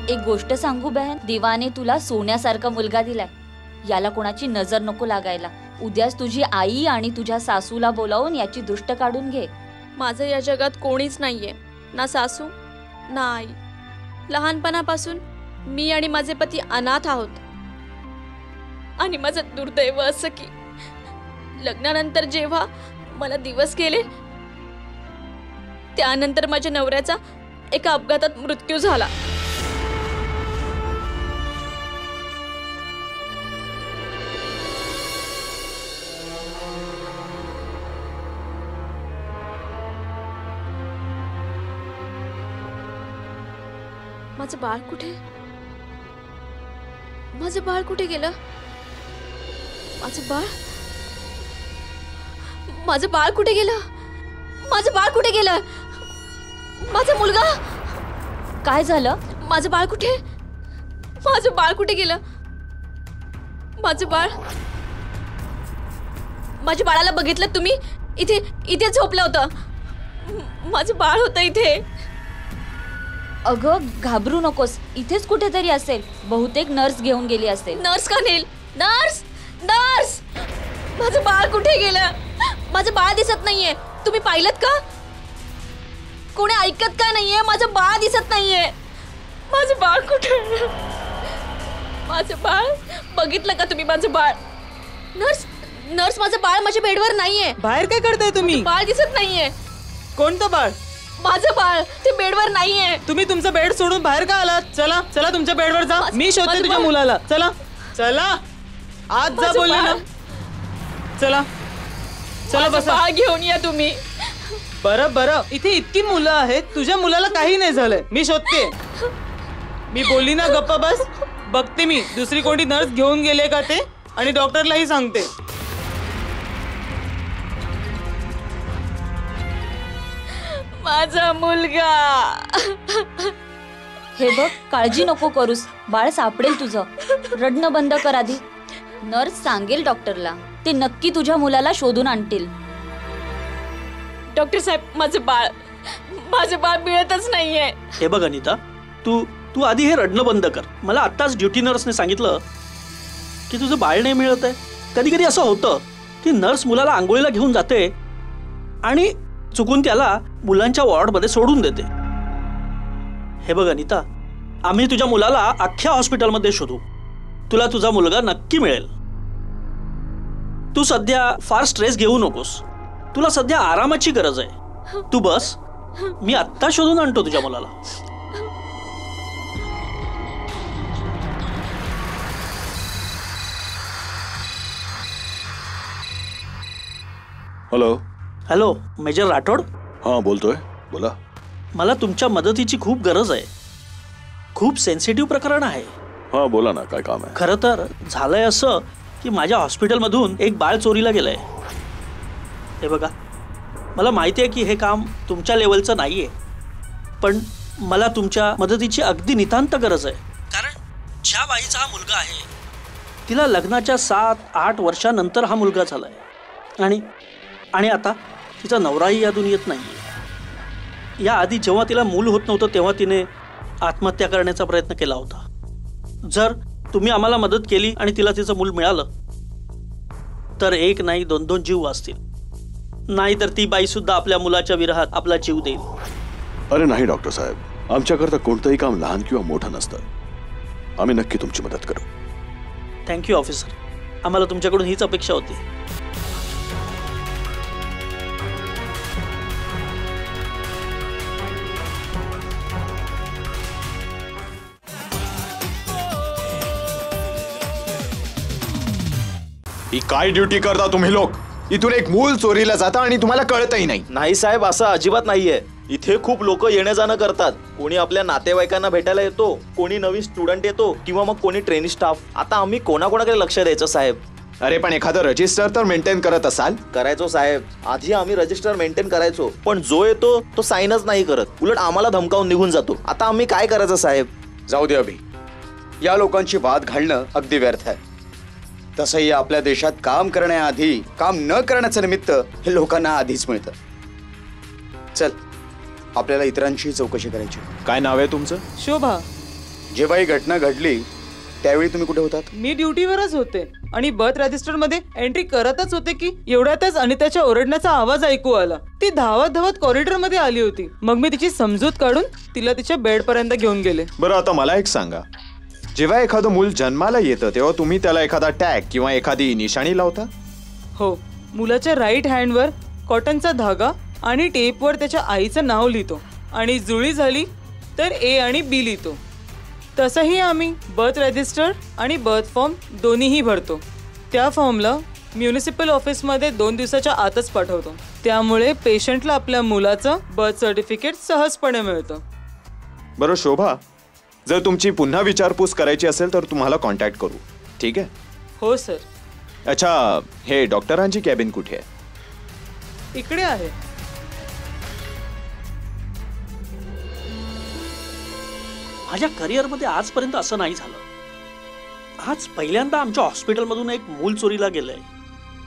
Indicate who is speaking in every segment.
Speaker 1: एक गोष्ट सांगू बहन, देवाने तुला सोन्यासारखा मुलगा दिलाय. याला कोणाची नजर नको लागायला. उद्याच तुझी आई आणि तुझ्या सासूला बोलावून याची दृष्ट काढून घे.
Speaker 2: माझं या जगात कोणीच नाहीये, ना सासू ना आई. लहानपणापासून मी आणि माझे पती अनाथ आहोत. आणि माझं दुर्दैव असं की लग्नानंतर जेव्हा मला दिवस गेले त्यानंतर माझ्या नवऱ्याचा एका अपघातात मृत्यू झाला. माझं बाळ कुठे? माझं बाळ कुठे गेलं? माझं बाळ कुठे गेलं? माझं बाळ कुठे गेलं? माझा मुलगा
Speaker 1: काय झालं?
Speaker 2: माझं बाळ कुठे? माझं बाळ कुठे गेलं? माझं बाळ, माझ्या बाळाला बघितलं तुम्ही? इथे झोपलं होतं. माझं बाळ होतं इथे.
Speaker 1: अगं घाबरू नकोस, इथेच कुठेतरी असेल. बहुतेक नर्स घेऊन गेली असेल.
Speaker 2: नर्स का नेल? नर्स नर्स, माझं बाळ कुठे गेलं? माझं बाळ दिसत नाहीये. तुम्ही पाहिलत का? कोणी ऐकत का नाहीये? माझं बाळ दिसत नाहीये. माझं बाळ कुठे? माझं बाळ बघितलं का तुम्ही? माझं बाळ. नर्स नर्स, माझं बाळ माझ्या बेडवर नाहीये.
Speaker 3: बाहेर काय करताय तुम्ही?
Speaker 2: बाळ दिसत नाहीये.
Speaker 3: कोणतं बाळ?
Speaker 2: माझं बाळ ते बेडवर नाहीये.
Speaker 3: तुम्ही तुमचं बेड सोडून बाहेर का आलात? चला चला तुमच्या बेडवर जा. मी शोधते तुझ्या मुलाला. चला चला आज जा बोलले ना. चला चला बसा.
Speaker 2: बाळ घेऊन या तुम्ही.
Speaker 3: बरं बरं, इथे इतकी मुलं आहेत, तुझ्या मुलाला काही नाही झालंय. मी शोधते. मी बोलली ना गप्पा बस. बघते मी दुसरी कोणी नर्स घेऊन गेले का ते, आणि डॉक्टरलाही सांगते.
Speaker 2: माझा मुलगा.
Speaker 1: हे बघ, काळजी नको करूस, बाळ सापडेल तुझं. रडणं बंद कर आधी. नर्स सांगेल डॉक्टरला, ते नक्की तुझ्या मुलाला शोधून आणतील.
Speaker 2: डॉक्टर साहेब, माझं बाळ मिळतच नाहीये.
Speaker 4: हे बघ अनिता, तू आधी हे रडणं बंद कर. मला आत्ताच ड्युटी नर्सने सांगितलं की तुझं बाळ नाही मिळत आहे. कधी कधी असं होतं की नर्स मुलाला आंघोळीला घेऊन जाते आणि चुकून त्याला मुलांच्या वॉर्डमध्ये सोडून देते. हे बघ अनिता, आम्ही तुझ्या मुलाला अख्ख्या हॉस्पिटलमध्ये शोधू. तुला तुझा मुलगा नक्की मिळेल. तू सध्या फार स्ट्रेस घेऊ नकोस. तुला सध्या आरामाची गरज आहे. तू बस, मी आत्ता शोधून आणतो तुझ्या मुलाला.
Speaker 5: Hello
Speaker 4: hello, major Rathod.
Speaker 5: हां बोलतोय, बोला.
Speaker 4: मला तुमच्या मदतीची खूप गरज आहे. खूप सेन्सिटिव्ह प्रकरण आहे.
Speaker 5: हां बोला ना, काय काम आहे?
Speaker 4: खरं तर झालंय असं की माझ्या हॉस्पिटलमधून एक बाळ चोरीला गेलंय. हे बघा, मला माहिती आहे की हे काम तुमच्या लेवलचं नाहीये, पण मला तुमच्या मदतीची अगदी नितांत गरज आहे. कारण ज्या बाईचा हा मुलगा आहे तिला लग्नाच्या 7-8 वर्षानंतर हा मुलगा झालाय. आणि आता तिचा नवराही या दुनियेत नाहीये. याआधी जेव्हा तिला मूल होत नव्हतं तेव्हा तिने आत्महत्या करण्याचा प्रयत्न केला होता. जर तुम्ही आम्हाला मदत केली आणि तिला तिचं मूल मिळालं तर एक नाही 2-2 जीव वाचतील. नाहीतर ती बाई सुद्धा आपल्या मुलाच्या विरहात आपला जीव देईल.
Speaker 5: अरे नाही डॉक्टर साहेब, आमच्याकरता कोणतंही काम लहान किंवा मोठं नसतं. आम्ही नक्की तुमची मदत करू.
Speaker 4: थँक्यू ऑफिसर, आम्हाला तुमच्याकडून हीच अपेक्षा होती.
Speaker 6: ही काय ड्युटी करता तुम्ही लोक? इथून एक मूल चोरीला जाता आणि तुम्हाला कळतही नाही.
Speaker 7: नाही साहेब, असं अजिबात नाहीये. इथे खूप लोक येणं जाणं करतात. कोणी आपल्या नातेवाईकांना भेटायला येतो, कोणी नवीन स्टुडंट येतो किंवा मग कोणी ट्रेनिंग स्टाफ. आता आम्ही कोणाकोणाकडे लक्ष द्यायचं साहेब?
Speaker 6: अरे पण एखादं रजिस्टर तर मेंटेन करत असाल?
Speaker 7: करायचो साहेब. आधी आम्ही रजिस्टर मेंटेन करायचो, पण जो येतो तो साईनच नाही करत. उलट आम्हाला धमकावून निघून जातो. आता आम्ही काय करायचं साहेब?
Speaker 8: जाऊ दे अभि, या लोकांची वाद घालणं अगदी व्यर्थ आहे. तसंही आपल्या देशात काम करण्याआधी काम न करण्याचं निमित्त हे लोकांना आधीच मिळतं. चल, आपल्याला इतरांची चौकशी करायची.
Speaker 6: काय नाव आहे तुमचं?
Speaker 3: शोभा.
Speaker 8: जेव्हा ही घटना घडली त्यावेळी तुम्ही कुठे होतात?
Speaker 3: मी ड्युटीवरच होते आणि बर्थ रजिस्टर मध्ये एंट्री करतच होते की एवढ्यातच अनिताच्या ओरडण्याचा आवाज ऐकू आला. ती धावत धावत कॉरिडॉर मध्ये आली होती. मग मी तिची समजूत काढून तिला तिच्या बेड पर्यंत घेऊन गेले.
Speaker 6: बरं, आता मला एक सांगा, जेव्हा एखादं मूल जन्माला येतं तेव्हा तुम्ही त्याला एखादा टॅग किंवा एखादी निशाणी लावता?
Speaker 3: हो, मुलाच्या राईट हँडवर कॉटनचा धागा आणि टेपवर त्याच्या आईचं नाव लिहितो आणि जुळी झाली तर ए आणि बी लिहितो. तसंही आम्ही बर्थ रजिस्टर आणि बर्थ फॉर्म दोन्हीही भरतो. त्या फॉर्मला म्युनिसिपल ऑफिसमध्ये 2 दिवसाच्या आतच पाठवतो. त्यामुळे पेशंटला आपल्या मुलाचं बर्थ सर्टिफिकेट सहजपणे मिळतं.
Speaker 6: बरं शोभा, जर तुमची पुन्हा विचारपूस करायची असेल तर तुम्हाला कॉन्टॅक्ट करू, ठीक आहे?
Speaker 3: हो सर.
Speaker 6: अच्छा, हे डॉक्टरांची कॅबिन कुठे आहे?
Speaker 3: इकडे आहे.
Speaker 4: माझ्या करिअरमध्ये आजपर्यंत असं नाही झालं. आज पहिल्यांदा आमच्या हॉस्पिटलमधून एक मूल चोरीला गेलंय.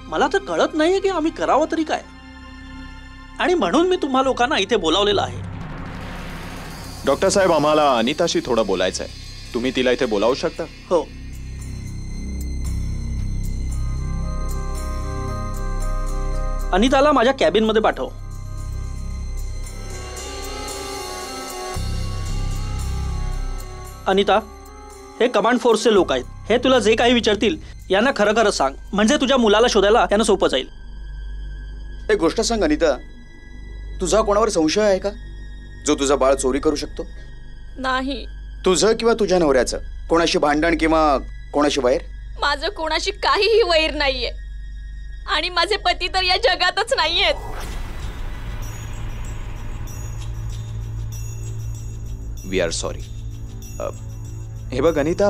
Speaker 4: मला तर कळत नाहीये की आम्ही करावं तरी काय, आणि म्हणून मी तुम्हा लोकांना इथे बोलावलेलं आहे.
Speaker 6: डॉक्टर साहेब, आम्हाला अनिताशी थोडं बोलायचं आहे. तुम्ही तिला इथे बोलावू शकता?
Speaker 4: हो. अनिताला माझ्या कॅबिन मध्ये पाठव. अनिता, हे कमांड फोर्सचे लोक आहेत. हे तुला जे काही विचारतील यांना खरं खरं सांग, म्हणजे तुझ्या मुलाला शोधायला त्यांना सोपं जाईल.
Speaker 8: एक गोष्ट सांग अनिता, तुझा कोणावर संशय आहे का जो तुझा बाळ चोरी करू शकतो?
Speaker 2: नाही.
Speaker 8: तुझं किंवा तुझ्या नवऱ्याचं कोणाशी भांडण किंवा कोणाशी वैर?
Speaker 2: माझं कोणाशी काहीही वैर नाहीये आणि माझे पती तर या जगातच नाहीयेत.
Speaker 6: We are sorry. हे बघ अनिता,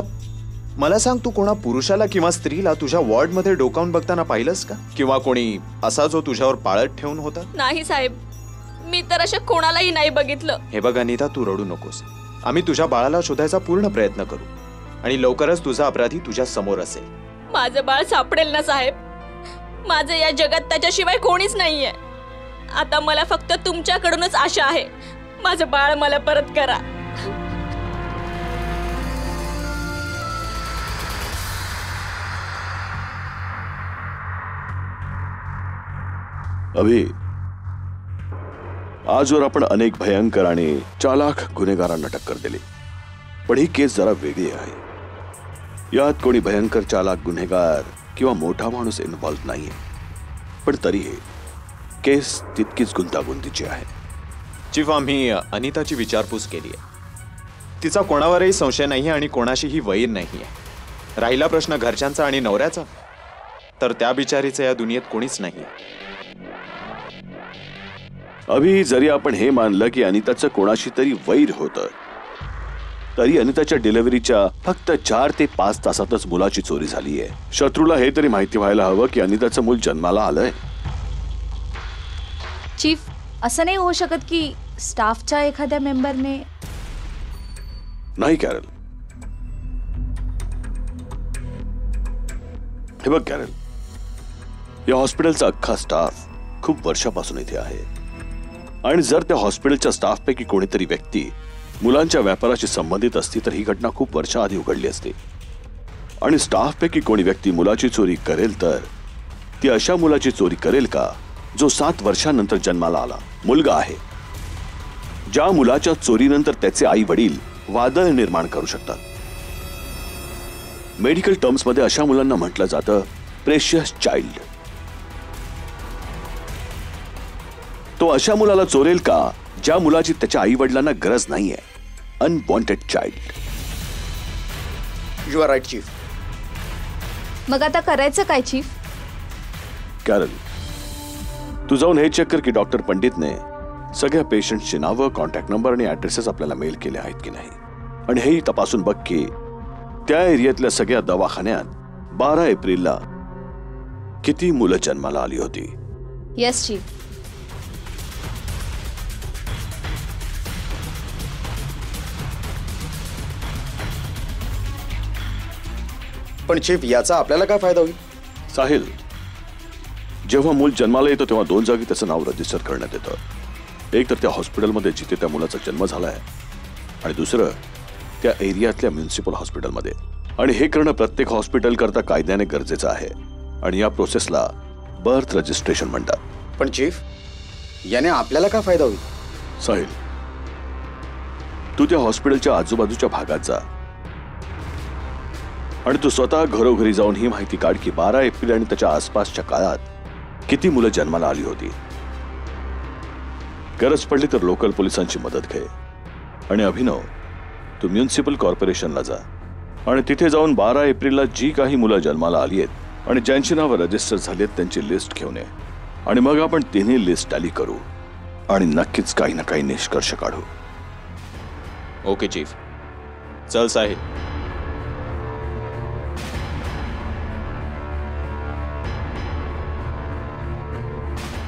Speaker 6: मला सांग, तू कोणा पुरुषाला किंवा स्त्रीला तुझ्या वॉर्डमध्ये डोकावून बघताना पाहिलंस का? किंवा कोणी असा जो तुझ्यावर पाळत ठेवून होता?
Speaker 2: नाही साहेब, मी तर अशा कोणालाही नाही बघितलं.
Speaker 6: हे बघ अनिता, तू रडू नकोस. आम्ही तुझ्या बाळाला शोधायचा पूर्ण प्रयत्न करू आणि लवकरच तुझा अपराधी तुझ्या समोर असेल.
Speaker 2: माझं बाळ सापडेल ना साहेब? माझं या जगात त्याच्याशिवाय कोणीच नाहीये. आता मला फक्त तुमच्याकडूनच आशा आहे. माझं बाळ मला परत करा.
Speaker 5: अभि, आजवर आपण अनेक भयंकर आणि चालाख गुन्हेगारांना टक्कर दिली, पण ही केस जरा वेगळी आहे. यात कोणी भयंकर चालाक गुन्हेगार किंवा मोठा माणूस इन्व्हॉल्व नाहीये, पण तरीही केस तितकीच गुंतागुंतीची आहे.
Speaker 6: चीफ, आम्ही अनिताची विचारपूस केली आहे. तिचा कोणावरही संशय नाही आणि कोणाशीही वैर नाहीये. राहिला प्रश्न घरच्यांचा आणि नवऱ्याचा, तर त्या बिचारीचं या दुनियेत कोणीच नाही.
Speaker 5: अभि, जरी आपण हे मानलं की अनिताचं कोणाशी तरी वैर होतं, तरी अनिताच्या डिलिव्हरीच्या फक्त 4 ते 5 तासातच मुलाची चोरी झाली आहे. शत्रूला हे तरी माहिती व्हायला हवं की अनिताचं मूल जन्माला आलंय.
Speaker 9: चीफ, असं नाही होऊ शकत की स्टाफच्या एखाद्या मेंबरने?
Speaker 5: नाही कॅरल. हे बघ कॅरल, या हॉस्पिटलचा अख्खा स्टाफ खूप वर्षापासून इथे आहे आणि जर त्या हॉस्पिटलच्या स्टाफपैकी कोणीतरी व्यक्ती मुलांच्या व्यापाराशी संबंधित असती तर ही घटना खूप वर्षाआधी उघडली असती. आणि स्टाफपैकी कोणी व्यक्ती मुलाची चोरी करेल तर ती अशा मुलाची चोरी करेल का जो 7 वर्षांनंतर जन्माला आला, मुलगा आहे, ज्या मुलाच्या चोरीनंतर त्याचे आई वडील वादळ निर्माण करू शकतात. मेडिकल टर्म्स मध्ये अशा मुलांना म्हटलं जातं प्रेशियस चाइल्ड. तो अशा मुलाला चोरेल का ज्या मुलाची त्याच्या आई वडिलांना गरज नाहीये, unwanted child.
Speaker 8: You are right chief.
Speaker 9: मग आता करायचं काय चीफ?
Speaker 5: कॅरल, तू जाऊन हे चेक कर की डॉक्टर पंडितने सगळ्या पेशंटची नावं, कॉन्टॅक्ट नंबर आणि ऍड्रेसेस आपल्याला मेल केले आहेत की नाही, आणि हेही तपासून बघ की त्या एरियातल्या सगळ्या दवाखान्यात 12 एप्रिलला किती मुलं जन्माला आली होती.
Speaker 9: Yes chief.
Speaker 8: पण चीफ, याचा आपल्याला काय फायदा होईल?
Speaker 5: साहिल, जेव्हा मूल जन्माला येतो तेव्हा 2 जागी त्याचं नाव रजिस्टर करण्यात येतं. एक तर त्या हॉस्पिटलमध्ये जिथे त्या मुलाचा जन्म झालाय, आणि दुसरं त्या एरियातल्या म्युन्सिपल हॉस्पिटलमध्ये, आणि हे करणं प्रत्येक हॉस्पिटल करता कायद्याने गरजेचं आहे. आणि या प्रोसेसला बर्थ रजिस्ट्रेशन म्हणतात.
Speaker 8: पण चीफ, याने आपल्याला काय फायदा होईल?
Speaker 5: साहिल, तू त्या हॉस्पिटलच्या आजूबाजूच्या भागात जा आणि तू स्वतः घरोघरी जाऊन ही माहिती काढ की 12 एप्रिल आणि त्याच्या आसपासच्या काळात किती मुलं जन्माला आली होती. गरज पडली तर लोकल पोलिसांची मदत घे. आणि अभिनव, तू म्युन्सिपल कॉर्पोरेशनला जा आणि तिथे जाऊन 12 एप्रिलला जी काही मुलं जन्माला आली आहेत आणि ज्यांची नावं रजिस्टर झाली आहेत त्यांची लिस्ट घेऊन ये. आणि मग आपण तिन्ही लिस्ट टॅली करू आणि नक्कीच काही ना काही निष्कर्ष काढू.
Speaker 6: Okay chief. चल साहिल.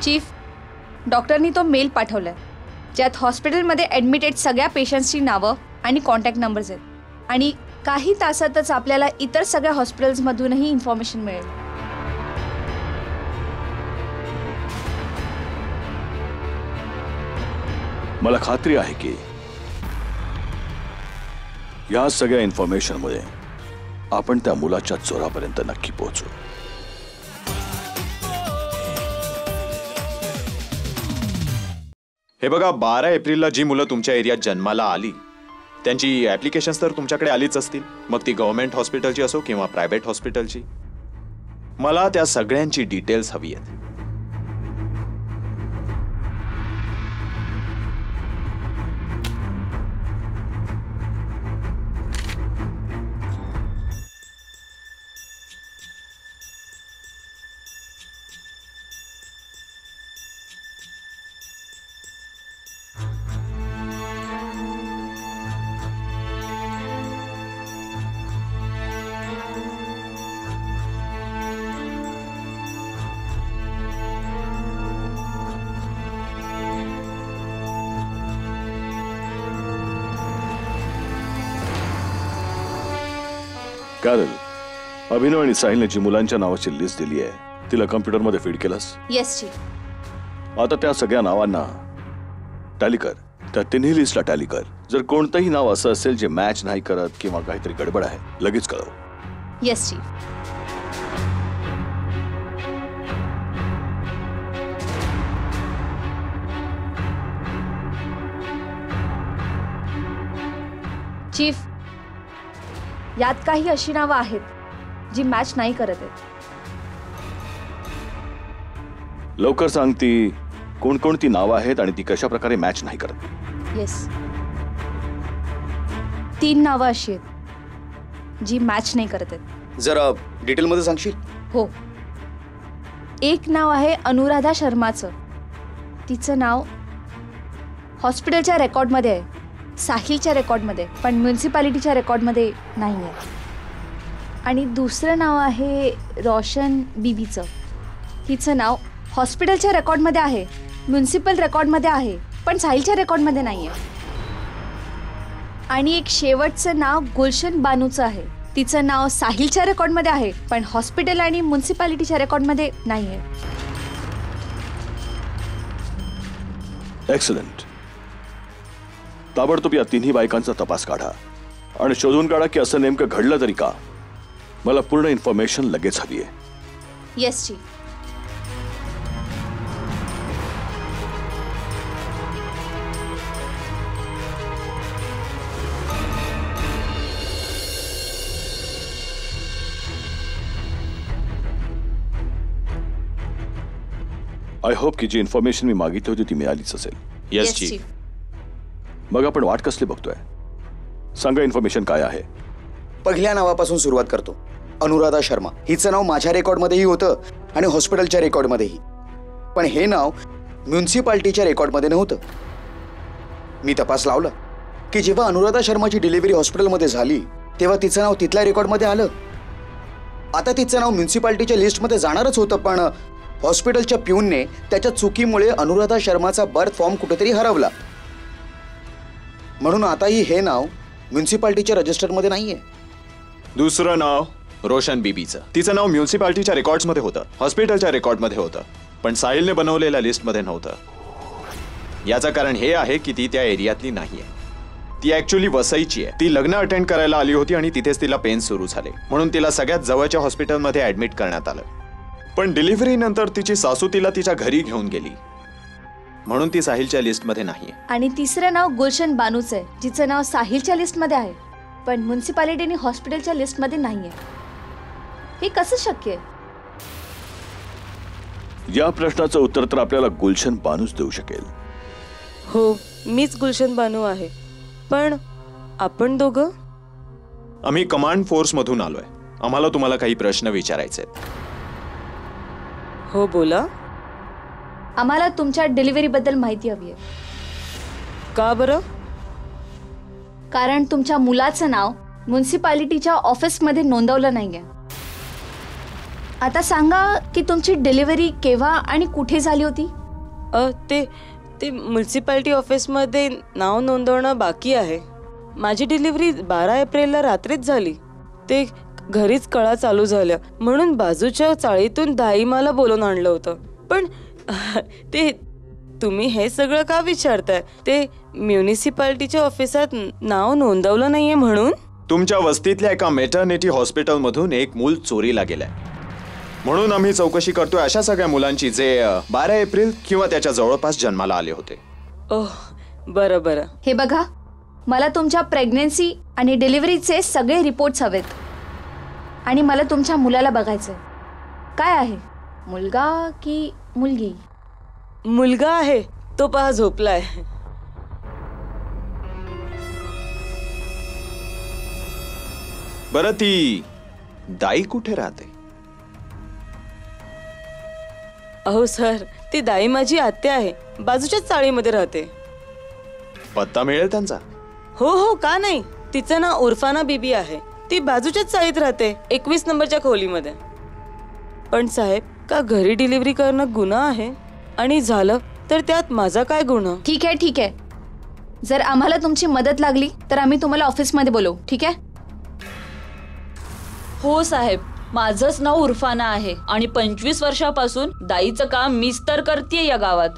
Speaker 9: चीफ, डॉक्टरनी तो मेल पाठवलाय ज्यात हॉस्पिटलमध्ये ॲडमिटेड सगळ्या पेशंट्सची नावं आणि कॉन्टॅक्ट नंबर्स आहेत. आणि काही तासातच आपल्याला इतर सगळ्या हॉस्पिटल्समधूनही इन्फॉर्मेशन मिळेल.
Speaker 5: मला खात्री आहे की या सगळ्या इन्फॉर्मेशनमुळे आपण त्या मुलाच्या चोरापर्यंत नक्की पोहोचू.
Speaker 6: हे बघा, 12 एप्रिलला जी मुलं तुमच्या एरियात जन्माला आली त्यांची ऍप्लिकेशन्स तर तुमच्याकडे आलीच असतील, मग ती गव्हर्नमेंट हॉस्पिटलची असो किंवा प्रायव्हेट हॉस्पिटलची. मला त्या सगळ्यांची डिटेल्स हवी आहेत.
Speaker 5: कॅरल, अभिनव आणि साहिलने जी मुलांच्या नावाची लिस्ट दिली आहे तिला कम्प्युटरमध्ये फीड केलंस?
Speaker 9: Yes chief.
Speaker 5: आता त्या सगळ्या नावांना टॅली कर. त्या तिन्ही लिस्टला टॅली कर. जर कोणतंही नाव असं असेल जे मॅच नाही करत किंवा काहीतरी गडबड आहे, लगेच कळव.
Speaker 9: Yes chief. चीफ, यात काही अशी नावं आहेत जी मॅच नाही करत आहेत.
Speaker 5: लवकर सांग, ती कोणकोणती नावं आहेत आणि ती कशा प्रकारे मॅच नाही करत.
Speaker 9: येस, 3 नावं अशी आहेत जी मॅच नाही करत आहेत.
Speaker 8: जरा डिटेलमध्ये सांगशील?
Speaker 9: हो. एक नाव आहे अनुराधा शर्माचं. तिचं नाव हॉस्पिटलच्या रेकॉर्डमध्ये आहे, साहिलच्या रेकॉर्डमध्ये, पण म्युन्सिपालिटीच्या रेकॉर्डमध्ये नाही आहे. आणि दुसरं नाव आहे रोशन बीबीचं. तिचं नाव हॉस्पिटलच्या रेकॉर्डमध्ये आहे, म्युन्सिपल रेकॉर्डमध्ये आहे, पण साहिलच्या रेकॉर्डमध्ये नाही आहे. आणि एक शेवटचं नाव गुलशन बानूचं आहे. तिचं नाव साहिलच्या रेकॉर्डमध्ये आहे, पण हॉस्पिटल आणि म्युन्सिपालिटीच्या रेकॉर्डमध्ये नाही आहे.
Speaker 5: एक्सलंट. ताबडतोब या तिन्ही बायकांचा तपास काढा आणि शोधून काढा की असं नेमकं घडलं तरी का. मला पूर्ण इन्फॉर्मेशन लगेच हवी आहे.
Speaker 9: Yes chief.
Speaker 5: आय होप की जी इन्फॉर्मेशन मी मागितली होती ती मिळालीच असेल.
Speaker 6: Yes chief.
Speaker 5: मग आपण वाट कसली बघतोय? सांगा, इन्फॉर्मेशन काय आहे?
Speaker 8: पहिल्या नावापासून सुरुवात करतो. अनुराधा शर्मा. हिचं नाव माझ्या रेकॉर्डमध्येही होतं आणि हॉस्पिटलच्या रेकॉर्डमध्येही, पण हे नाव म्युन्सिपाल्टीच्या रेकॉर्डमध्ये नव्हतं. मी तपास लावला की जेव्हा अनुराधा शर्माची डिलिव्हरी हॉस्पिटलमध्ये झाली तेव्हा तिचं नाव तिथल्या रेकॉर्डमध्ये आलं. आता तिचं नाव म्युन्सिपाल्टीच्या लिस्टमध्ये जाणारच होतं, पण हॉस्पिटलच्या प्यूनने त्याच्या चुकीमुळे अनुराधा शर्माचा बर्थ फॉर्म कुठेतरी हरवला, म्हणून आताही हे नाव म्युन्सिपाल्टीच्या रजिस्टरमध्ये नाहीये.
Speaker 6: दुसरं नाव रोशन बीबीचं. तिचं नाव म्युन्सिपाल्टीच्या रेकॉर्ड्समध्ये होतं, हॉस्पिटलच्या रेकॉर्डमध्ये होतं, पण साहिलने बनवलेल्या लिस्टमध्ये नव्हतं. याचं कारण हे आहे की ती त्या एरियातली नाहीये. ती ऍक्च्युली वसईची आहे. ती लग्न अटेंड करायला आली होती आणि तिथेच तिला पेन सुरू झाले, म्हणून तिला सगळ्यात जवळच्या हॉस्पिटलमध्ये ऍडमिट करण्यात आलं. पण डिलिव्हरी नंतर तिची सासू तिला तिच्या घरी घेऊन गेली, म्हणून ती साहिलच्या लिस्टमध्ये नाहीये.
Speaker 9: आणि तिसरं नाव गुलशन बानूचं आहे, जिचं नाव साहिलच्या लिस्टमध्ये आहे पण म्युन्सिपालिटीने हॉस्पिटलच्या लिस्टमध्ये नाहीये. हे कसं शक्य आहे?
Speaker 5: या प्रश्नाचं उत्तर तर आपल्याला गुलशन बानूच देऊ शकेल.
Speaker 3: हो, मीच गुलशन बानू आहे. पण आपण दोघं?
Speaker 6: आम्ही कमांड फोर्स मधून आलोय. आम्हाला तुम्हाला काही प्रश्न विचारायचे आहेत.
Speaker 3: हो, बोला.
Speaker 9: आम्हाला तुमच्या डिलिव्हरी बद्दल माहिती हवी आहे.
Speaker 3: का बरं?
Speaker 9: कारण तुमच्या मुलाचं नाव म्युन्सिपालिटीच्या ऑफिसमध्ये नोंदवलं नाहीये. आता सांगा की तुमची डिलिव्हरी केव्हा आणि कुठे झाली होती?
Speaker 3: ते म्युन्सिपालिटी ऑफिसमध्ये नाव नोंदवणं बाकी आहे. माझी डिलिव्हरी 12 एप्रिलला रात्रीच झाली. ते घरीच कळा चालू झाल्या, म्हणून बाजूच्या चाळीतून दाई मला बोलून आणलं होतं. पण ते तुम्ही हे सगळं का विचारताय? ते म्युनिसिपालिटीच्या ऑफिसात नाव नोंदवलं नाहीये म्हणून?
Speaker 6: तुमच्या वस्तीतल्या एका मेटर्निटी हॉस्पिटलमधून एक मूल चोरीला गेलंय, म्हणून आम्ही चौकशी करतोय अशा सगळ्या मुलांची जे 12 एप्रिल किंवा त्याच्या जवळपास जन्माला आले होते.
Speaker 3: ओह, बरं बरं.
Speaker 9: हे बघा, मला तुमच्या प्रेग्नन्सी आणि डिलिव्हरीचे सगळे रिपोर्ट्स हवेत आणि मला तुमच्या मुलाला बघायचंय. काय आहे, मुलगा की मुलगी?
Speaker 3: मुलगा आहे, तो पहा झोपलाय.
Speaker 6: बरं, ती दाई कुठे राहते?
Speaker 3: अहो सर, ती दाई माझी आत्या आहे, बाजूच्याच चाळीमध्ये राहते.
Speaker 6: पत्ता मिळेल त्यांचा?
Speaker 3: हो हो, का नाही. तिचं नाव उर्फाना बीबी आहे. ती बाजूच्याच चाळीत राहते, 21 नंबरच्या खोलीमध्ये. पण साहेब, का घरी डिलिव्हरी करणं गुन्हा आहे? आणि झालं तर त्यात माझा काय गुन्हा?
Speaker 9: ठीक आहे, ठीक आहे. जर आम्हाला तुमची मदत लागली तर आम्ही तुम्हाला ऑफिसमध्ये बोलवू, ठीक आहे?
Speaker 1: हो साहेब, माझंच नाव उर्फाना आहे आणि 25 वर्षापासून दाईचं काम मीच तर करतेय या गावात.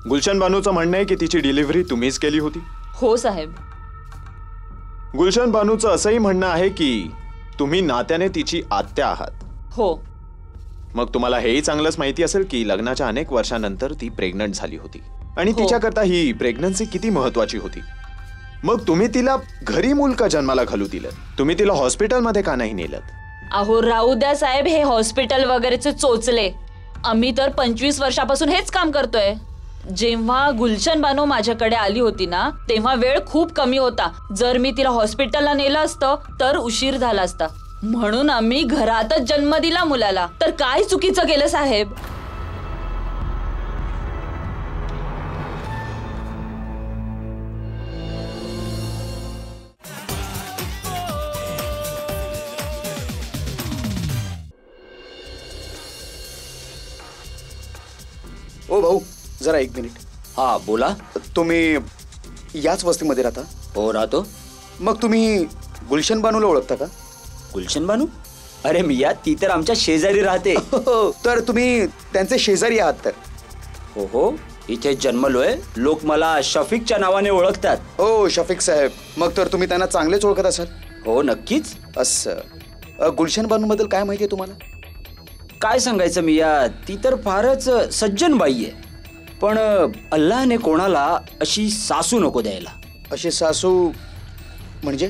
Speaker 6: गुलशन बानूचं म्हणणं आहे की तिची डिलिव्हरी तुम्हीच केली होती?
Speaker 1: हो साहेब.
Speaker 6: गुलशन बानूचं असंही म्हणणं आहे की तुम्ही नात्याने तिची आत्या आहात.
Speaker 1: हो.
Speaker 6: मग तुम्हाला हेही चांगलंच माहिती असेल की लग्नाच्या अनेक वर्षानंतर ती प्रेग्नंट झाली होती आणि तिच्याकरता ही प्रेग्नन्सी किती महत्वाची होती. मग तुम्ही तिला घरी मूल का जन्माला घालू दिलं? तुम्ही तिला हॉस्पिटलमध्ये का नाही नेलं?
Speaker 1: अहो राहू द्या साहेब, हे हॉस्पिटल वगैरेचे चोचले. आम्ही तर 25 वर्षापासून हेच काम करतोय. जेव्हा गुलशन बानू माझ्याकडे आली होती ना, तेव्हा वेळ खूप कमी होता. जर मी तिला हॉस्पिटलला नेलं असतं तर उशीर झाला असता, म्हणून आम्ही घरातच जन्म दिला मुलाला. तर काय चुकीचं केलं साहेब?
Speaker 8: ओ भाऊ, जरा एक मिनिट.
Speaker 10: हा बोला.
Speaker 8: तुम्ही याच वस्तीमध्ये राहता?
Speaker 10: हो राहतो.
Speaker 8: मग तुम्ही गुलशन बानूला ओळखता का?
Speaker 10: गुलशन बानू? अरे मिया, ती तर आमच्या शेजारी राहते.
Speaker 8: तर तुम्ही त्यांचे शेजारी आहात तर?
Speaker 10: हो हो, इथे जन्मलोय. लोक मला शफिकच्या नावाने ओळखतात.
Speaker 8: हो शफिक साहेब, मग तर तुम्ही त्यांना चांगलेच ओळखत असाल.
Speaker 10: हो नक्कीच.
Speaker 8: असं गुलशन बानू बद्दल काय माहिती आहे तुम्हाला?
Speaker 10: काय सांगायचं मिया, ती तर फारच सज्जन बाई आहे. पण अल्लाहने कोणाला अशी सासू नको द्यायला.
Speaker 8: अशी सासू म्हणजे?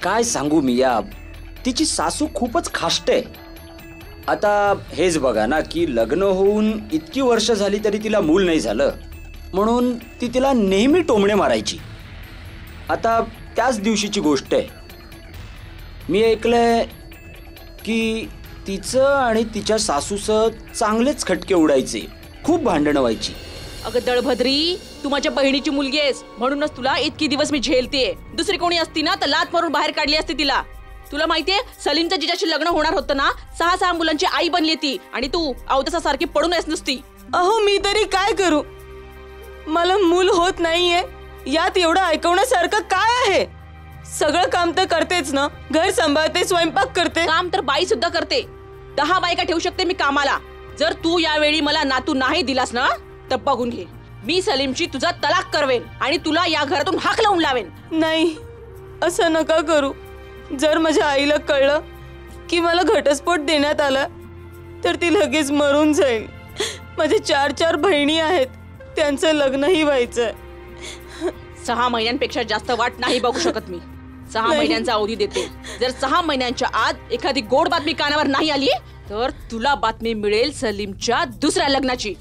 Speaker 10: काय सांगू मिया, तिची सासू खूपच खाष्ट आहे. आता हेच बघा ना की लग्न होऊन इतकी वर्ष झाली तरी तिला मूल नाही झालं, म्हणून ती तिला नेहमी टोमणे मारायची. आता त्याच दिवशीची गोष्ट आहे. मी ऐकलंय की तिचं आणि तिच्या सासूचं चांगलेच खटके उडायचे, खूप भांडणं व्हायची.
Speaker 2: अगं दळभद्री, तू माझ्या बहिणीची मुलगी आहेस, म्हणूनच तुला इतकी दिवस मी झेलतेय. दुसरी कोणी असती ना तर लात मारून बाहेर काढली असती तिला. तुला माहितीये, सलीमचं जिच्याशी लग्न होणार होतं ना, 6 मुलांची आई बनली ती, आणि तू अवतसासारखी पडून आहेस नुसती.
Speaker 3: अहो मी तरी काय करू, मला मूल होत नाहीये. यात एवढं ऐकवण्यासारखं काय आहे? सगळं काम तर करतेच ना, घर सांभाळते, स्वयंपाक करते.
Speaker 2: काम तर बाई सुद्धा करते. 10 बायका ठेवू शकते मी कामाला. जर तू यावेळी मला नातू नाही दिलास ना तर बघून घे. मी सलीमची तुझा तलाक करवेन आणि तुला या घरातून हाक लावून लावेन.
Speaker 3: नाही, असं नका करू. जर माझ्या आईला कळलं की मला घटस्फोट देण्यात आला तर ती लगेच मरून जाईल. माझे 4 बहिणी आहेत, त्यांचं लग्नही व्हायचंय.
Speaker 2: 6 महिन्यांपेक्षा जास्त वाट नाही बघू शकत मी. 6 महिन्यांचा अवधी देते. जर 6 महिन्यांच्या आत एखादी गोड बातमी कानावर नाही आली तर तुला बातमी मिळेल सलीमच्या दुसऱ्या लग्नाची.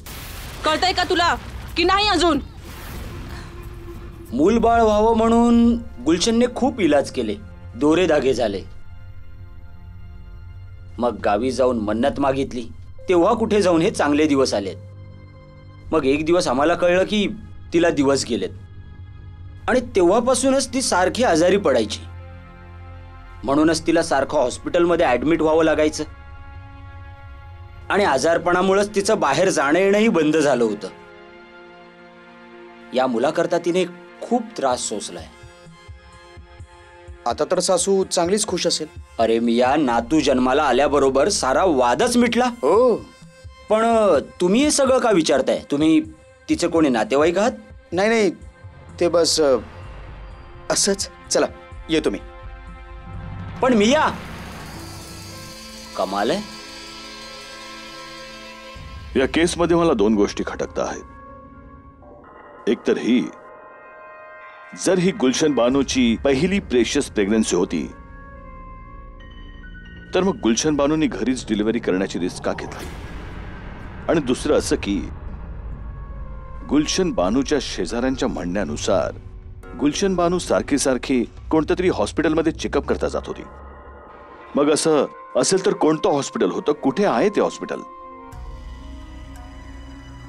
Speaker 2: कळतंय का तुला की नाही अजून?
Speaker 10: मूलबाळ व्हावं म्हणून गुलशनने खूप इलाज केले, दोरे धागे झाले. मग गावी जाऊन मन्नत मागितली, तेव्हा कुठे जाऊन हे चांगले दिवस आलेत. मग एक दिवस आम्हाला कळलं की तिला दिवस गेलेत आणि तेव्हापासूनच ती सारखी आजारी पडायची. म्हणूनच तिला सारखं हॉस्पिटलमध्ये ऍडमिट व्हावं लागायचं आणि आजारपणामुळेच तिचं बाहेर जाणं येणंही बंद झालं होतं. या मुलाकरता तिने खूप त्रास सोसलाय.
Speaker 8: आता तर सासू चांगलीच खुश असेल.
Speaker 10: अरे मिया, नातू जन्माला आल्याबरोबर सारा वादच मिटला.
Speaker 8: हो.
Speaker 10: पण तुम्ही हे सगळं का विचारताय? तुम्ही तिचे कोणी नातेवाईक आहात?
Speaker 8: नाही नाही, ते बस असंच. चला येतो मी.
Speaker 10: पण मिया, कमाल आहे.
Speaker 5: या केसमध्ये मला 2 गोष्टी खटकत आहेत. एक तर ही, जर ही गुलशन बानूची पहिली प्रेशियस प्रेग्नन्सी होती तर मग गुलशन बानूनी घरीच डिलिव्हरी करण्याची रिस्क का घेतली? आणि दुसरं असं की गुलशन बानूच्या शेजाऱ्यांच्या म्हणण्यानुसार गुलशन बानू सारखी सारखी कोणत्या तरी हॉस्पिटलमध्ये चेकअप करता जात होती. मग असं असेल तर कोणतं हॉस्पिटल होतं? कुठे आहे ते हॉस्पिटल?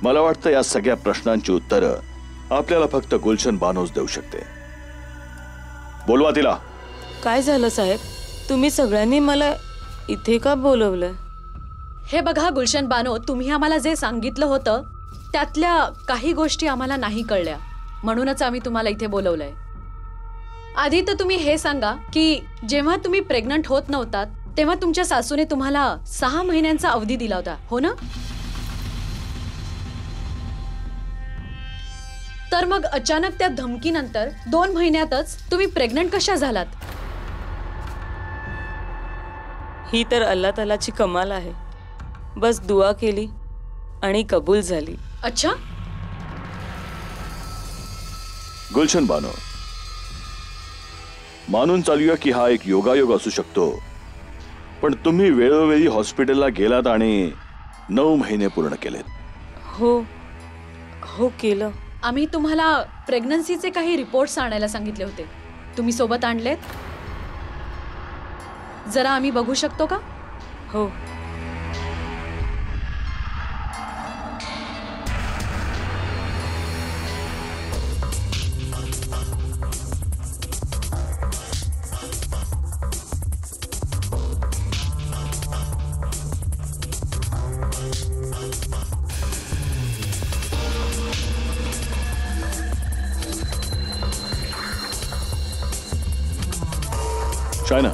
Speaker 5: मला वाटतं या सगळ्या प्रश्नांची उत्तरं आपल्याला फक्त गुलशन बानूच देऊ शकते. बोलवा तिला.
Speaker 3: काय झालं साहेब? तुम्ही सगळ्यांनी मला इथे का बोलवलं?
Speaker 11: हे बघा गुलशन बानो, तुम्ही आम्हाला जे सांगितलं होतं त्यातल्या काही गोष्टी आम्हाला नाही कळल्या, म्हणूनच आम्ही तुम्हाला इथे बोलवलंय. आधी तर तुम्ही हे सांगा की जेव्हा तुम्ही प्रेग्नंट होत नव्हतात तेव्हा तुमच्या सासूने तुम्हाला 6 महिन्यांचा अवधी दिला होता, हो ना? तर मग अचानक त्या धमकीनंतर 2 महिन्यातच तुम्ही प्रेग्नंट कशा झालात?
Speaker 3: ही तर अल्लाह तालाची कमाल आहे. बस दुआ केली आणि कबूल झाली.
Speaker 11: अच्छा,
Speaker 5: गुलशन बानो, मानून चालूया की हा एक योगायोग असू शकतो, पण तुम्ही वेळोवेळी हॉस्पिटलला गेलात आणि 9 महिने पूर्ण केलेत.
Speaker 3: हो हो केलं.
Speaker 11: आम्ही तुम्हाला प्रेग्नन्सीचे काही रिपोर्ट्स आणायला सांगितले होते, तुम्ही सोबत आणलेत? जरा आम्ही बघू शकतो का?
Speaker 3: हो.
Speaker 5: शायना,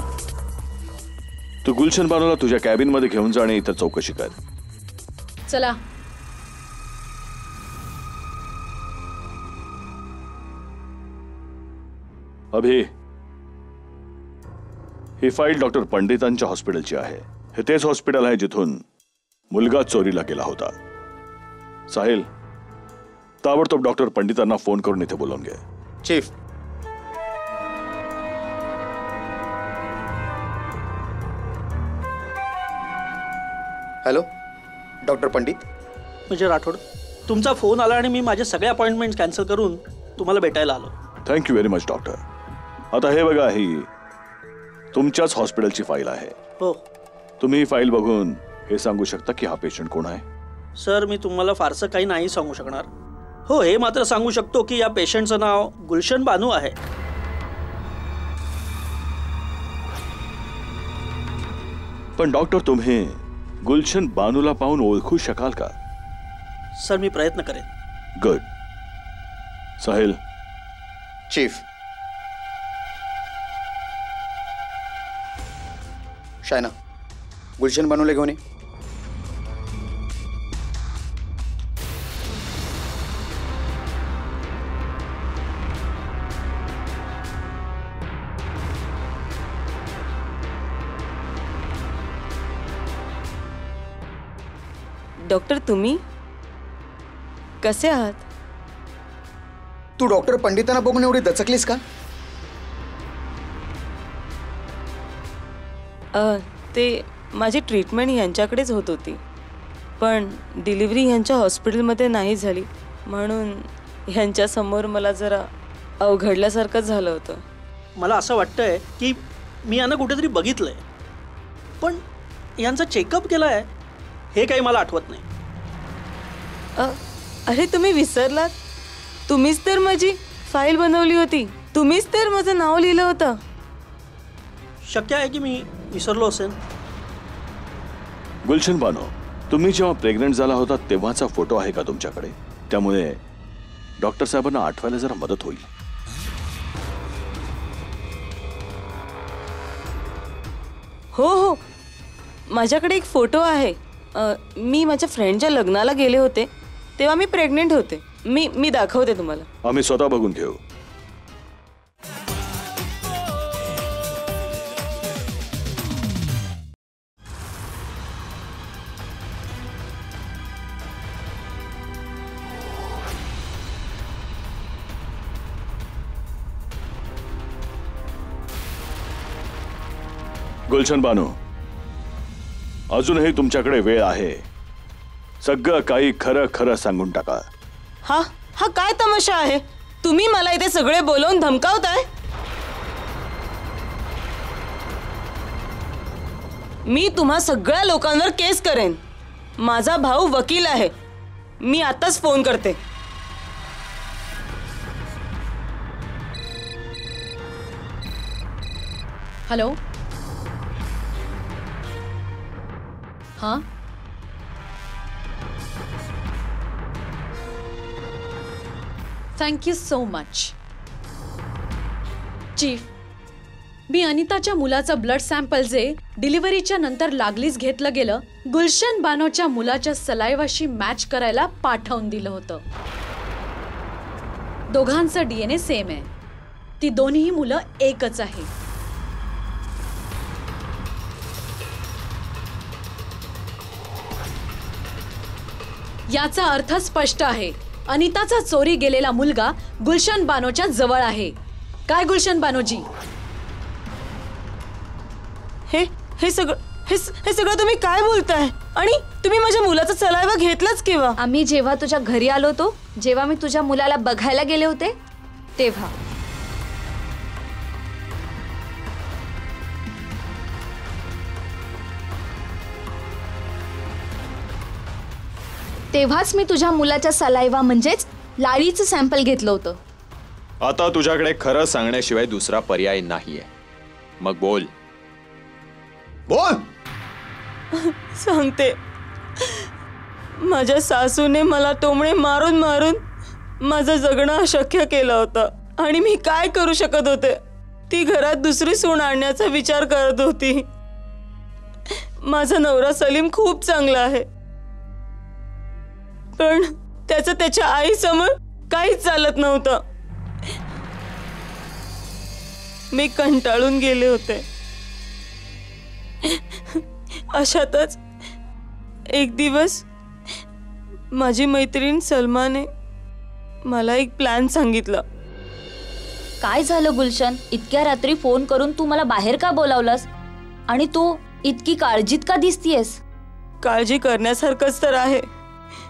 Speaker 5: तू गुलशन बानूला तुझ्या कॅबिन मध्ये घेऊन जा आणि इतर चौकशी कर.
Speaker 11: चला.
Speaker 5: अभि, ही फाईल डॉक्टर पंडितांच्या हॉस्पिटलची आहे. हे तेच हॉस्पिटल आहे जिथून मुलगा चोरीला गेला होता. साहिल, ताबडतोब डॉक्टर पंडितांना फोन करून इथे बोलावून घे.
Speaker 8: चीफ. Hello, doctor Pandit.
Speaker 4: म्हणजे राठोड, तुमचा फोन आला आणि मी माझे सगळे अपॉइंटमेंट कॅन्सल करून तुम्हाला भेटायला आलो.
Speaker 5: Thank you very much doctor. आता हे बघा, ही तुमच्याच हॉस्पिटलची फाईल आहे.
Speaker 4: हो
Speaker 5: तुम्ही ही फाईल बघून हे सांगू शकता की हा पेशंट कोण आहे?
Speaker 4: सर, मी तुम्हाला फारसं काही नाही सांगू शकणार. हो, हे मात्र सांगू शकतो की या पेशंटचं नाव गुलशन बानू आहे.
Speaker 5: पण डॉक्टर, तुम्ही गुलशन बानूला पाहून ओळखू शकाल का?
Speaker 4: सर, मी प्रयत्न करेन.
Speaker 5: गुड. साहिल.
Speaker 8: चीफ. शायना, गुलशन बानूला घेऊन ये.
Speaker 3: डॉक्टर तुम्ही कसे आहात?
Speaker 8: तू डॉक्टर पंडितांना बघून एवढी दचकलीस का?
Speaker 3: ते माझी ट्रीटमेंट यांच्याकडेच होत होती, पण डिलिव्हरी ह्यांच्या हॉस्पिटलमध्ये नाही झाली, म्हणून ह्यांच्यासमोर मला जरा अवघडल्यासारखं झालं होतं.
Speaker 4: मला असं वाटतंय की मी यांना कुठेतरी बघितलंय, पण यांचा चेकअप केलाय हे काही मला आठवत नाही.
Speaker 3: अरे तुम्ही विसरलात? तुम्हीच तर माझी फाईल बनवली होती, तुम्हीच तर माझं नाव लिहिलं होतं.
Speaker 4: शक्य आहे की मी विसरलो असेल.
Speaker 5: गुलशन बानो, तुम्ही जेव्हा प्रेग्नंट झाला होता तेव्हाचा फोटो आहे का तुमच्याकडे? त्यामुळे डॉक्टर साहेबांना आठवायला जरा मदत होईल.
Speaker 3: हो, माझ्याकडे एक फोटो आहे. मी माझ्या फ्रेंडच्या लग्नाला गेले होते तेव्हा मी प्रेग्नेंट होते. मी दाखवते तुम्हाला.
Speaker 5: आम्ही स्वतः बघून घेऊ. गुलशन बानो, अजूनही तुमच्याकडे वेळ आहे. सगळं काही खरं खरं सांगून टाका.
Speaker 3: हा काय तमाशा आहे? तुम्ही मला इथे सगळे बोलवून धमकावताय? मी तुम्हा सगळ्या लोकांवर केस करेन. माझा भाऊ वकील आहे. मी आताच फोन करते.
Speaker 11: हॅलो. हां. Thank you so much. चीफ, मी अनिताच्या मुलाचं ब्लड सॅम्पल जे डिलिव्हरीच्या नंतर लागलीच घेतलं गेलं, गुलशन बानोच्या मुलाच्या सलायवाशी मॅच करायला पाठवून दिलं होतं. दोघांचं DNA सेम आहे. ती दोन्ही मुलं एकच आहे. याचा अर्थ स्पष्ट आहे. अनिताचा चोरी गेलेला मुलगा गुलशन बानोच्या जवळ आहे. काय गुलशन बानोजी?
Speaker 3: हे सगळं तुम्ही काय बोलताय? आणि तुम्ही माझ्या मुलाचा सलायवा घेतलाच केव्हा?
Speaker 9: आम्ही जेव्हा तुझ्या घरी आलो होतो, जेव्हा मी तुझ्या मुलाला बघायला गेले होते तेव्हा. तेव्हाच मी तुझ्या मुलाच्या सलायवा म्हणजेच लाळीचं सॅम्पल घेतलं होतं.
Speaker 6: आता तुझ्याकडे खरं सांगण्याशिवाय दुसरा पर्याय नाहीये. मग बोल.
Speaker 3: सांगते. माझ्या सासूने मला टोमणे मारून मारून माझं जगणं अशक्य केलं होतं. आणि मी काय करू शकत होते? ती घरात दुसरी सून आणण्याचा विचार करत होती. माझा नवरा सलीम खूप चांगला आहे, पण त्याचं त्याच्या आईसमोर काहीच चालत नव्हतं. मी कंटाळून गेले होते. अशातच एक दिवस माझी मैत्रीण सलमाने मला एक प्लॅन सांगितला.
Speaker 1: काय झालं गुलशन? इतक्या रात्री फोन करून तू मला बाहेर का बोलावलास? आणि तू इतकी काळजीत का दिसतीयस?
Speaker 3: काळजी करण्यासारखंच तर आहे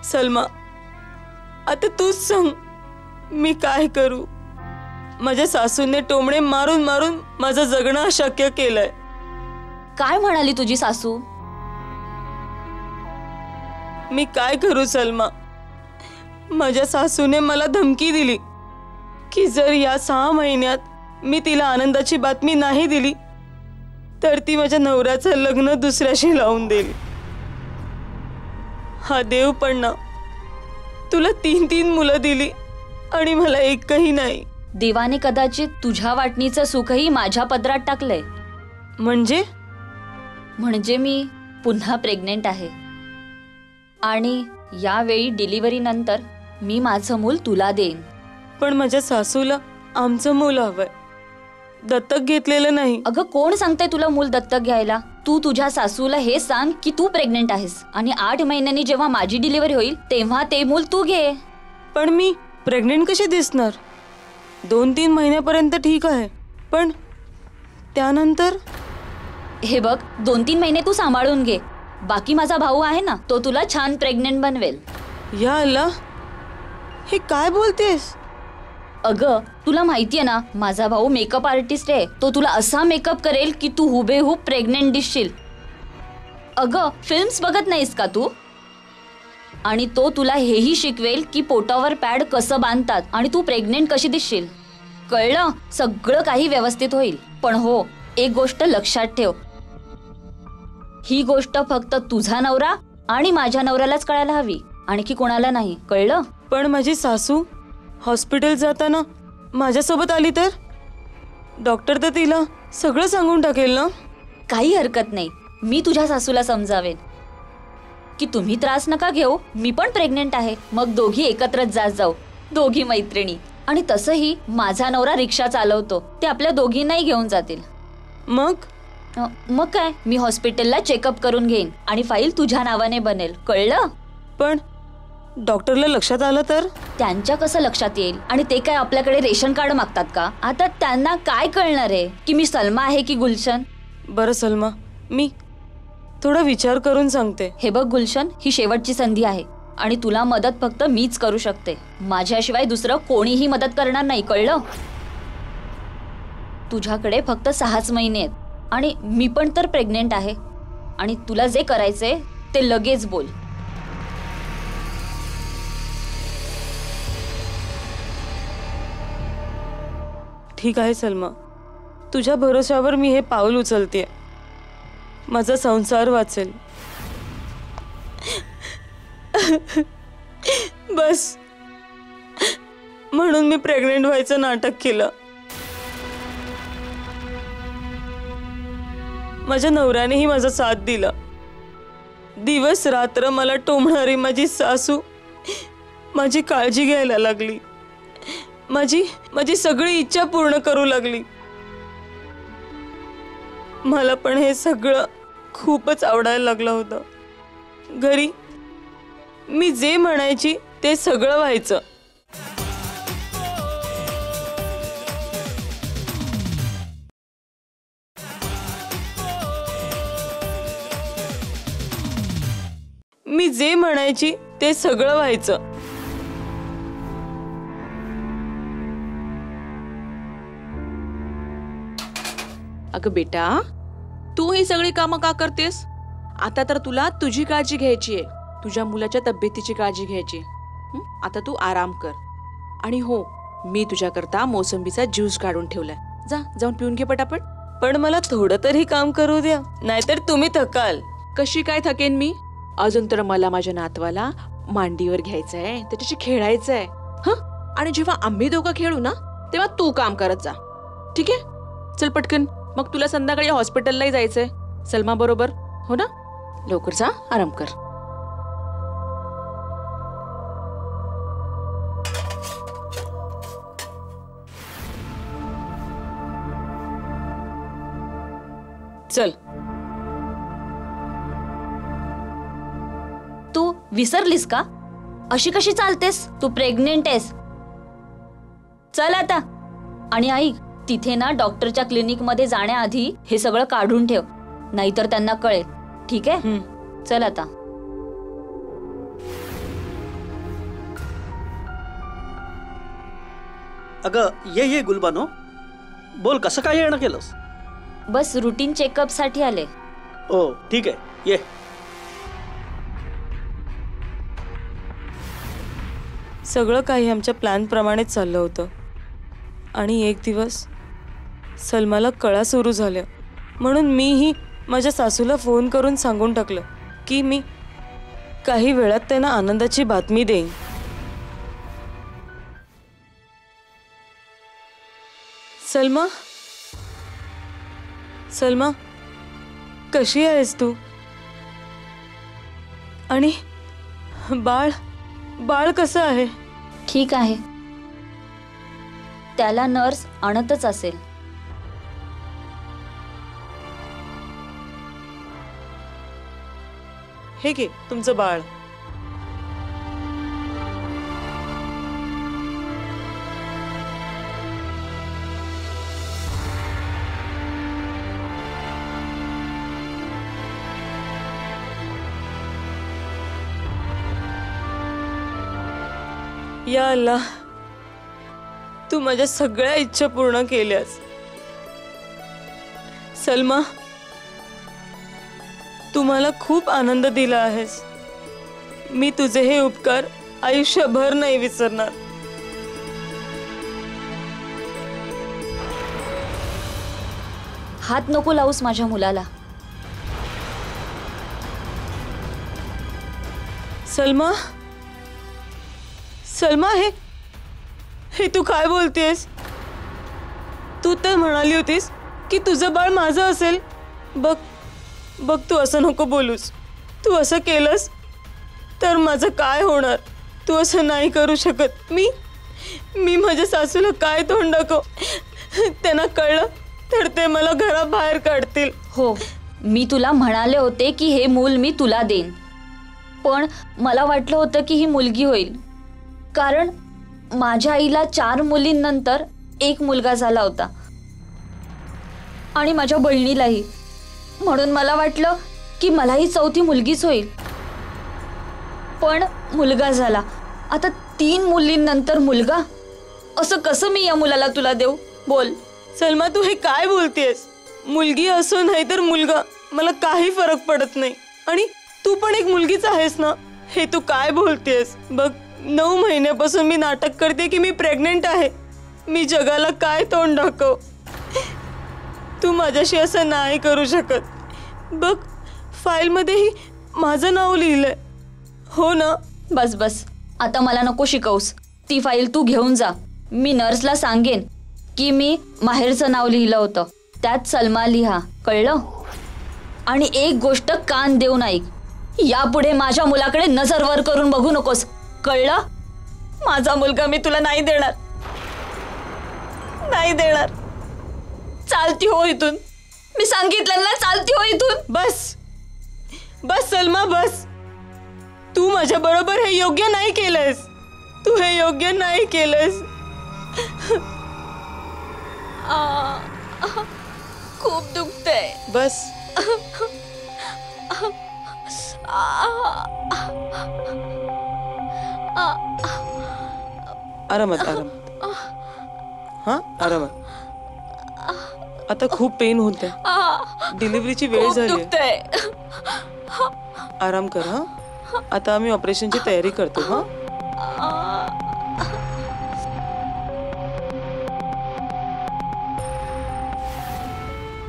Speaker 3: सलमा. आता तूच सांग, मी काय करू? माझ्या सासूने टोमणे मारून मारून माझं जगणं अशक्य केलंय.
Speaker 1: काय म्हणाली तुझी सासू?
Speaker 3: मी काय करू सलमा? माझ्या सासूने मला धमकी दिली की जर या 6 महिन्यात मी तिला आनंदाची बातमी नाही दिली तर ती माझ्या नवऱ्याचं लग्न दुसऱ्याशी लावून देईल. हा देव पण ना, तुला 3 मुलं दिली आणि मला एकही नाही.
Speaker 1: देवाने कदाचित तुझ्या वाटणीचं सुखही माझ्या पदरात टाकलंय. म्हणजे मी पुन्हा प्रेग्नेंट आहे आणि यावेळी डिलिव्हरी नंतर मी माझं मूल तुला देईन.
Speaker 3: पण माझ्या सासूला आमचं मूल हवंय, दत्तक घेतलेलं नाही.
Speaker 1: अगं कोण सांगतंय तुला मूल दत्तक घ्यायला? तू तुझ्या सासूला हे सांग की तू प्रेग्नेंट आहेस आणि 8 महिन्यांनी जेव्हा माझी डिलिव्हरी होईल तेव्हा ते मूल तू घे.
Speaker 3: पण मी प्रेग्नेंट कशी दिसणार? 2-3 महिन्यापर्यंत ठीक आहे, पण त्यानंतर?
Speaker 1: हे बघ, 2-3 महिने तू सांभाळून घे. बाकी माझा भाऊ आहे ना, तो तुला छान प्रेग्नेंट बनवेल.
Speaker 3: या अल्ला, हे काय बोलतेस?
Speaker 1: अगं, तुला माहितीये ना, माझा भाऊ मेकअप आर्टिस्ट आहे. तो तुला असा मेकअप करेल की तू हुबेहूब प्रेग्नेंट दिसशील. अगं, फिल्म्स बघत नाहीस का तू? आणि तो तुला हेही शिकवेल की पोटावर पॅड कसं बांधतात आणि तू प्रेग्नेंट कशी दिसशील. कळलं? सगळं काही व्यवस्थित होईल. पण हो, एक गोष्ट लक्षात ठेव, ही गोष्ट फक्त तुझा नवरा आणि माझ्या नवऱ्यालाच कळायला हवी, आणखी कोणाला नाही. कळलं?
Speaker 3: पण माझी सासू हॉस्पिटल जाताना माझ्यासोबत आली तर? डॉक्टर तर तिला सगळं सांगून टाकेल ना?
Speaker 1: काही हरकत नाही, मी तुझ्या सासूला समजावेन की तुम्ही त्रास नका घेऊ, मी पण प्रेग्नेंट आहे. मग दोघी एकत्रच जात जाऊ, दोघी मैत्रिणी. आणि तसंही माझा नवरा रिक्षा चालवतो, ते आपल्या दोघींनाही घेऊन जातील.
Speaker 3: मग
Speaker 1: काय, मी हॉस्पिटलला चेकअप करून घेईन आणि फाईल तुझ्या नावाने बनेल. कळलं?
Speaker 3: पण डॉक्टरला लक्षात आलं तर?
Speaker 1: त्यांच्या कसं लक्षात येईल? आणि ते काय आपल्याकडे रेशन कार्ड मागतात का? आता त्यांना काय कळणार आहे की मी सलमा आहे की गुलशन?
Speaker 3: बरं सलमा, मी थोडा विचार करून सांगते.
Speaker 1: हे बघ गुलशन, ही शेवटची संधी आहे आणि तुला मदत फक्त मीच करू शकते. माझ्याशिवाय दुसरं कोणीही मदत करणार नाही. कळलं? तुझ्याकडे फक्त 6च महिने आहेत आणि मी पण तर प्रेग्नेंट आहे. आणि तुला जे करायचंय ते लगेच बोल.
Speaker 3: ठीक आहे सलमा, तुझ्या भरोश्यावर मी हे पाऊल उचलते. माझा संसार वाचेल. बस म्हणून मी प्रेग्नेंट व्हायचं नाटक केलं. माझ्या नवऱ्यानेही माझा साथ दिला. दिवस रात्र मला टोमणारी माझी सासू माझी काळजी घ्यायला लागली. माझी सगळी इच्छा पूर्ण करू लागली. मला पण हे सगळं खूपच आवडायला लागलं होतं. घरी मी जे म्हणायची ते सगळं व्हायचं. मी जे म्हणायची ते सगळं व्हायचं.
Speaker 2: अगं बेटा, तू ही सगळी कामं का करतेस? आता तर तुला तुझी काळजी घ्यायची आहे, तुझ्या मुलाच्या तब्येतीची काळजी घ्यायची. आता तू आराम कर. आणि हो, मी तुझ्याकरता मोसंबीचा ज्यूस काढून ठेवलाय, जाऊन पिऊन घे पटापट.
Speaker 3: पण मला थोडं तरी काम करू द्या, नाहीतर तुम्ही थकाल.
Speaker 2: कशी काय थकेन मी? अजून तर मला माझ्या नातवाला मांडीवर घ्यायचंय, त्याच्याशी खेळायचंय. आणि जेव्हा आम्ही दोघं खेळू ना, तेव्हा तू काम करत जा. ठीक आहे? चल पटकन, मग तुला संध्याकाळी हॉस्पिटललाही जायचंय सलमा बरोबर, हो ना? लवकर जा, आराम कर.
Speaker 3: चल.
Speaker 1: तू विसरलीस का? अशी कशी चालतेस? तू प्रेग्नेंट आहेस. चल आता. आणि ऐक, तिथे ना डॉक्टरच्या क्लिनिक मध्ये जाण्याआधी हे सगळं काढून ठेव, नाहीतर त्यांना कळेल. ठीक आहे? चल आता.
Speaker 4: अगं ये गुलबानो, बोल, कसं काय येणं केलंस?
Speaker 1: बस रुटीन चेकअप साठी आले.
Speaker 4: ओ ठीक आहे, ये.
Speaker 3: सगळं काही आमच्या प्लॅन प्रमाणेच चाललं होतं. आणि एक दिवस सलमाला कळा सुरू झाल्या, म्हणून मीही माझ्या सासूला फोन करून सांगून टाकलं की मी काही वेळात त्यांना आनंदाची बातमी देईन. सलमा, कशी आहेस तू? आणि बाळ कसं आहे?
Speaker 1: ठीक आहे, त्याला नर्स आणतच असेल.
Speaker 3: हे घे तुमचं बाळ. या अल्लाह, तू माझ्या सगळ्या इच्छा पूर्ण केल्यास. सलमा, तू मला खूप आनंद दिला आहेस. मी तुझे हे उपकार आयुष्यभर नाही विसरणार.
Speaker 1: हात नको लावूस माझ्या मुलाला.
Speaker 3: सलमा, सलमा, हे तू काय बोलतेस? तू तर म्हणाली होतीस की तुझं बाळ माझं असेल. बघ बघ, तू असं नको बोलूस. तू असं केलंस तर माझं काय होणार? तू असं नाही करू शकत. मी माझ्या सासूला काय तोंड दाखव? त्यांना कळलं तर ते मला घराबाहेर काढतील.
Speaker 1: हो, मी तुला म्हणाले होते की हे मूल मी तुला देईन, पण मला वाटलं होतं की ही मुलगी होईल, कारण माझ्या आईला 4 मुलींनंतर 1 मुलगा झाला होता आणि माझ्या बहिणीलाही. म्हणून मला वाटलं की मलाही 4थी मुलगीच होईल, पण मुलगा झाला. आता 3 मुलींनंतर मुलगा, असं कसं मी या मुलाला तुला देऊ? बोल.
Speaker 3: सलमा, तू हे काय बोलतेस? मुलगी असो नाही तर मुलगा, मला काही फरक पडत नाही. आणि तू पण एक मुलगीच आहेस ना. हे तू काय बोलतेस? बघ, 9 महिन्यापासून मी नाटक करते की मी प्रेग्नेंट आहे. मी जगाला काय तोंड दाखव? तू माझ्याशी असं नाही करू शकत. बघ, फाईलमध्येही माझं नाव लिहिलंय. हो ना?
Speaker 1: बस बस, आता मला नको शिकवूस. ती फाईल तू घेऊन जा. मी नर्सला सांगेन की मी माहेरचं नाव लिहिलं होतं, त्यात सलमा लिहा, कळलं? आणि एक गोष्ट कान देऊन ऐक, यापुढे माझ्या मुलाकडे नजर वर करून बघू नकोस, कळलं? माझा मुलगा मी तुला नाही देणार, नाही देणार. चालती हो इथून. मी सांगितलं ना, चालती हो इथून.
Speaker 3: बस बस सलमा, बस. तू माझ्या बरोबर हे योग्य नाही केलंस. तू हे योग्य नाही केलंस.
Speaker 2: खूप दुखतंय.
Speaker 3: बस. आरामात, आरामात. हा, आरामात. आता खूप पेन होते. डिलिव्हरीची वेळ झाली.
Speaker 2: दुखतंय.
Speaker 3: आराम कर. हा, आता आम्ही ऑपरेशनची तयारी करतो. हा,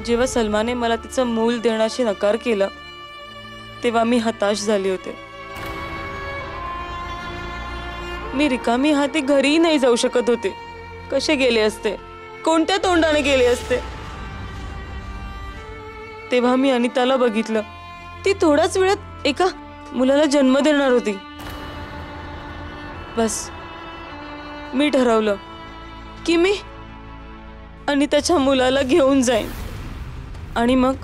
Speaker 3: जेव्हा सलमाने मला तिचं मूल देण्याशी नकार केला तेव्हा मी हताश झाले होते. मी रिकामी हाती घरीही नाही जाऊ शकत होते. कसे गेले असते? कोणत्या तोंडाने गेले असते? तेव्हा मी अनिताला बघितलं. ती थोड्याच वेळात एका मुलाला जन्म देणार होती. बस, मी ठरवलं की मी अनिताच्या मुलाला घेऊन जाईन. आणि मग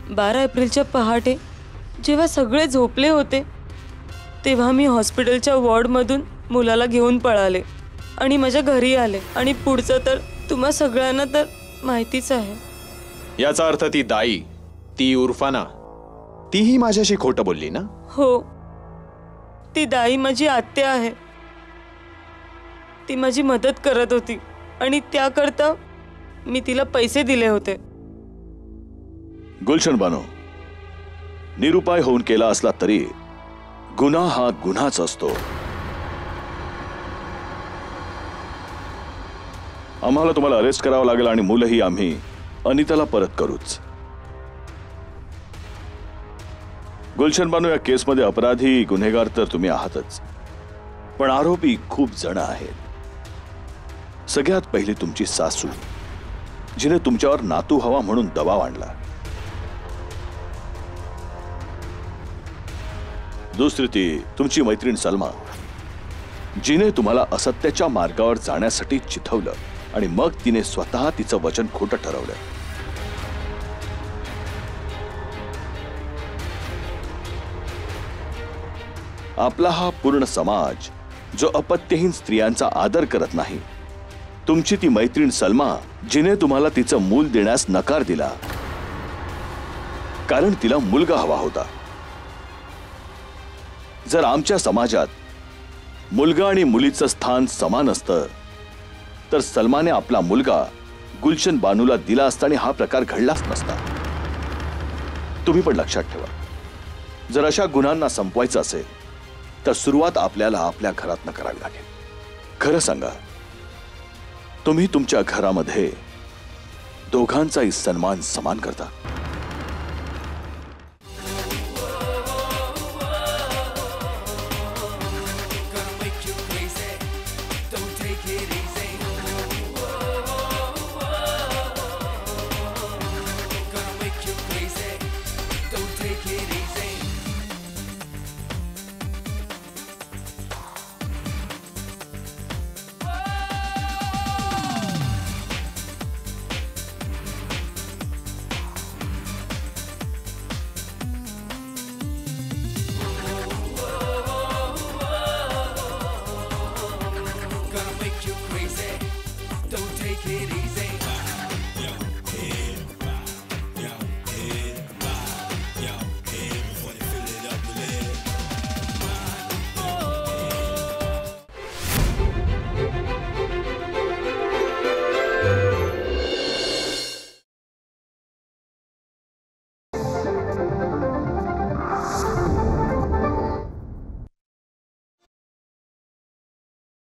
Speaker 3: 12 एप्रिलच्या पहाटे जेव्हा सगळे झोपले होते तेव्हा मी हॉस्पिटलच्या वॉर्डमधून मुलाला घेऊन पळाले आणि माझ्या घरी आले. आणि पुढचं तर तुम्हा सगळ्यांना तर माहितीच आहे.
Speaker 6: याचा अर्थ ती दाई, ती उर्फाना, तीही माझ्याशी खोटं बोलली ना?
Speaker 3: हो, ती दाई माझी आत्या आहे. ती माझी मदत करत होती आणि त्याकरता मी तिला पैसे दिले होते.
Speaker 5: गुलशन बानो, निरुपाय होऊन केला असला तरी गुन्हा हा गुन्हाच असतो. आम्हाला तुम्हाला अरेस्ट करावं लागेल आणि मुलंही आम्ही अनिताला परत करूच. गुलशन बानो, या केसमध्ये अपराधी गुन्हेगार तर तुम्ही आहातच, पण आरोपी खूप जण आहेत. सगळ्यात पहिली तुमची सासू, जिने तुमच्यावर नातू हवा म्हणून दबाव आणला. दुसरी ती तुमची मैत्रीण सलमा, जिने तुम्हाला असत्याच्या मार्गावर जाण्यासाठी चिथवलं आणि मग तिने स्वतः तिचं वचन खोटं ठरवलं. आपला हा पूर्ण समाज जो अपत्यहीन स्त्रियांचा आदर करत नाही, तुमची ती मैत्रीण सलमा जिने तुम्हाला तिचं मूल देण्यास नकार दिला कारण तिला मुलगा हवा होता. जर आमच्या समाजात मुलगा आणि मुलीचं स्थान समान असतं तर सलमाने आपला मुलगा गुलशन बानूला दिला असता आणि हा प्रकार घडलाच नसता. तुम्ही पण लक्षात ठेवा, जर अशा गुन्ह्यांना संपवायचं असेल तर सुरुवात आपल्याला आपल्या घरातनं करावी लागेल. खरं सांगा, तुम्ही तुमच्या घरामध्ये दोघांचाही सन्मान समान करता?